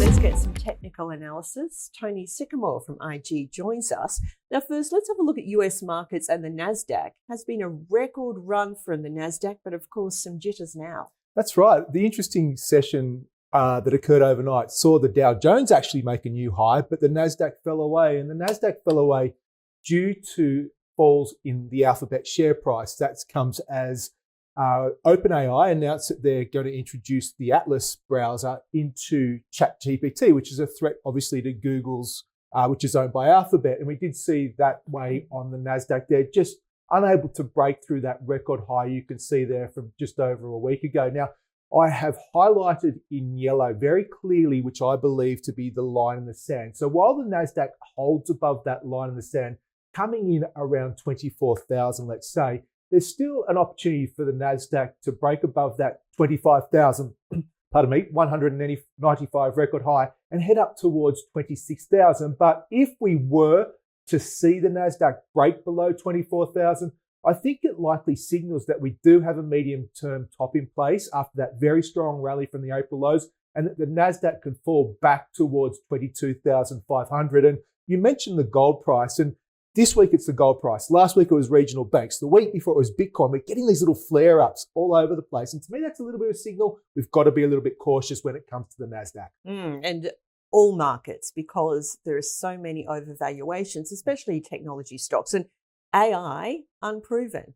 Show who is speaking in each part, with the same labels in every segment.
Speaker 1: Let's get some technical analysis. Tony Sycamore from IG joins us. Now, first, let's have a look at US markets, and the Nasdaq has been a record run from the Nasdaq, but of course some jitters now.
Speaker 2: That's right. The interesting session that occurred overnight saw the Dow Jones actually make a new high, but the Nasdaq fell away, and the Nasdaq fell away due to falls in the Alphabet share price. That comes as OpenAI announced that they're going to introduce the Atlas browser into ChatGPT, which is a threat, obviously, to Google's, which is owned by Alphabet. And we did see that way on the Nasdaq. They're just unable to break through that record high you can see there from just over a week ago. Now, I have highlighted in yellow very clearly, which I believe to be the line in the sand. So while the Nasdaq holds above that line in the sand, coming in around 24,000, let's say, there's still an opportunity for the Nasdaq to break above that 25,000, 195 record high and head up towards 26,000. But if we were to see the Nasdaq break below 24,000, I think it likely signals that we do have a medium-term top in place after that very strong rally from the April lows, and that the Nasdaq can fall back towards 22,500. And you mentioned the gold price, and this week it's the gold price. Last week it was regional banks. The week before it was Bitcoin. We're getting these little flare-ups all over the place. And to me, that's a little bit of a signal. We've got to be a little bit cautious when it comes to the Nasdaq.
Speaker 1: And all markets, because there are so many overvaluations, especially technology stocks. And AI, unproven.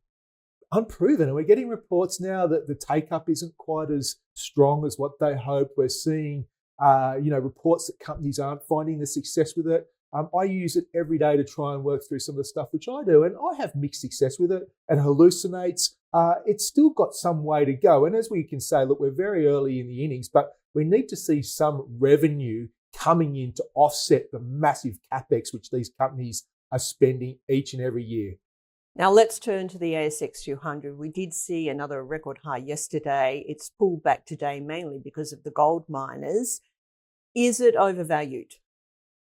Speaker 2: Unproven. And we're getting reports now that the take-up isn't quite as strong as what they hoped. We're seeing, reports that companies aren't finding the success with it. I use it every day to try and work through some of the stuff which I do, and I have mixed success with it. It hallucinates. It's still got some way to go. And as we can say, look, we're very early in the innings, but we need to see some revenue coming in to offset the massive capex which these companies are spending each and every year.
Speaker 1: Now let's turn to the ASX 200. We did see another record high yesterday. It's pulled back today mainly because of the gold miners. Is it overvalued?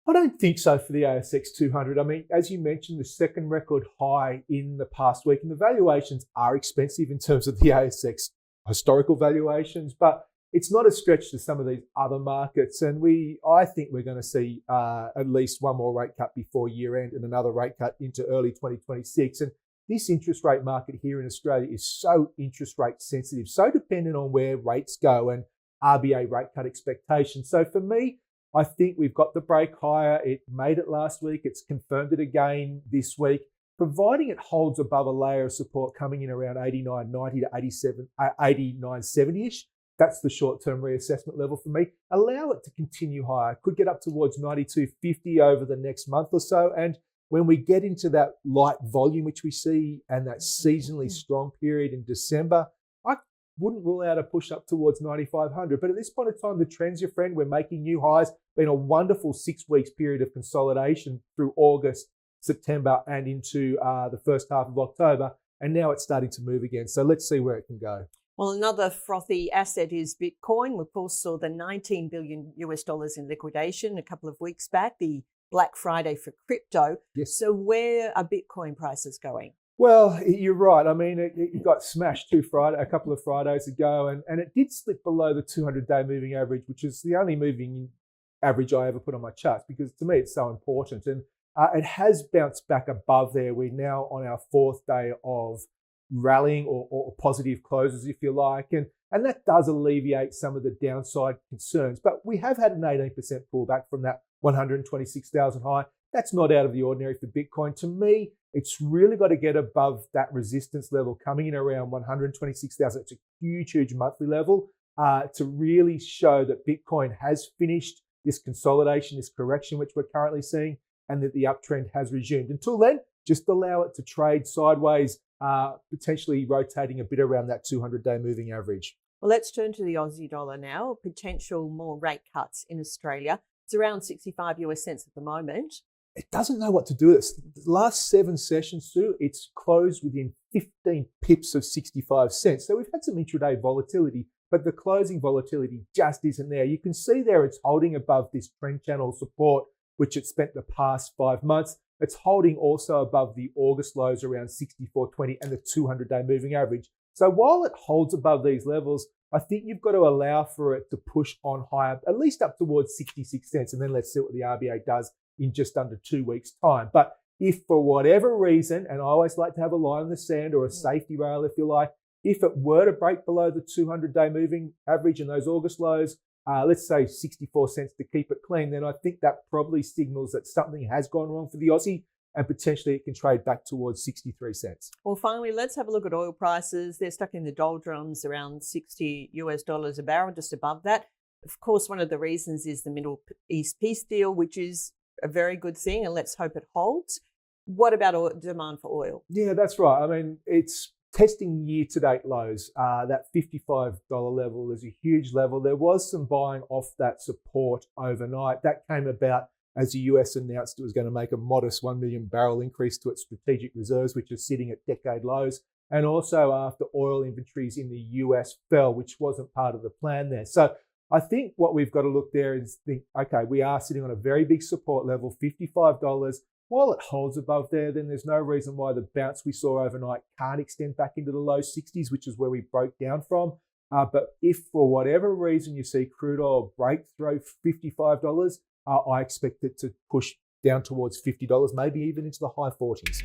Speaker 2: I don't think so for the ASX 200. I mean, as you mentioned, the second record high in the past week, and the valuations are expensive in terms of the ASX historical valuations, but it's not a stretch to some of these other markets. And I think we're going to see at least one more rate cut before year end and another rate cut into early 2026. And this interest rate market here in Australia is so interest rate sensitive, so dependent on where rates go and RBA rate cut expectations. So for me, I think we've got the break higher. It made it last week. It's confirmed it again this week, providing it holds above a layer of support coming in around 89.90 to 89.70-ish. That's the short-term reassessment level for me. Allow it to continue higher. Could get up towards 92.50 over the next month or so. And when we get into that light volume, which we see, and that seasonally strong period in December, I wouldn't rule out a push up towards 9,500. But at this point in time, the trend's your friend. We're making new highs. Been a wonderful 6 weeks period of consolidation through August, September, and into the first half of October. And now it's starting to move again. So let's see where it can go.
Speaker 1: Well, another frothy asset is Bitcoin. We, of course, saw the $19 billion in liquidation a couple of weeks back, the Black Friday for crypto.
Speaker 2: Yes.
Speaker 1: So where are Bitcoin prices going?
Speaker 2: Well, you're right. I mean, it got smashed a couple of Fridays ago, and it did slip below the 200-day moving average, which is the only moving average I ever put on my charts, because to me it's so important. And it has bounced back above there. We're now on our fourth day of rallying or positive closes, if you like. And that does alleviate some of the downside concerns. But we have had an 18% pullback from that 126,000 high. That's not out of the ordinary for Bitcoin. To me, it's really got to get above that resistance level coming in around 126,000. It's a huge, huge monthly level to really show that Bitcoin has finished this consolidation, this correction, which we're currently seeing, and that the uptrend has resumed. Until then, just allow it to trade sideways, potentially rotating a bit around that 200-day moving average.
Speaker 1: Well, let's turn to the Aussie dollar now. Potential more rate cuts in Australia. It's around 65 US cents at the moment.
Speaker 2: It doesn't know what to do with this. The last 7 sessions, Sue, it's closed within 15 pips of 65 cents. So we've had some intraday volatility, but the closing volatility just isn't there. You can see there it's holding above this trend channel support, which it spent the past 5 months. It's holding also above the August lows around 64.20 and the 200-day moving average. So while it holds above these levels, I think you've got to allow for it to push on higher, at least up towards 66 cents. And then let's see what the RBA does in just under 2 weeks' time. But if for whatever reason, and I always like to have a line in the sand or a safety rail, if you like, if it were to break below the 200-day moving average and those August lows, let's say 64 cents to keep it clean, then I think that probably signals that something has gone wrong for the Aussie and potentially it can trade back towards 63 cents.
Speaker 1: Well, finally, let's have a look at oil prices. They're stuck in the doldrums around $60 a barrel, just above that. Of course, one of the reasons is the Middle East peace deal, which is a very good thing, and let's hope it holds. What about demand for oil?
Speaker 2: Yeah, that's right. I mean, it's testing year-to-date lows. That $55 level is a huge level. There was some buying off that support overnight. That came about as the US announced it was going to make a modest 1 million barrel increase to its strategic reserves, which is sitting at decade lows. And also after oil inventories in the US fell, which wasn't part of the plan there. So I think what we've got to look there is think, okay, we are sitting on a very big support level, $55. While it holds above there, then there's no reason why the bounce we saw overnight can't extend back into the low 60s, which is where we broke down from. But if for whatever reason you see crude oil break through $55, I expect it to push down towards $50, maybe even into the high 40s.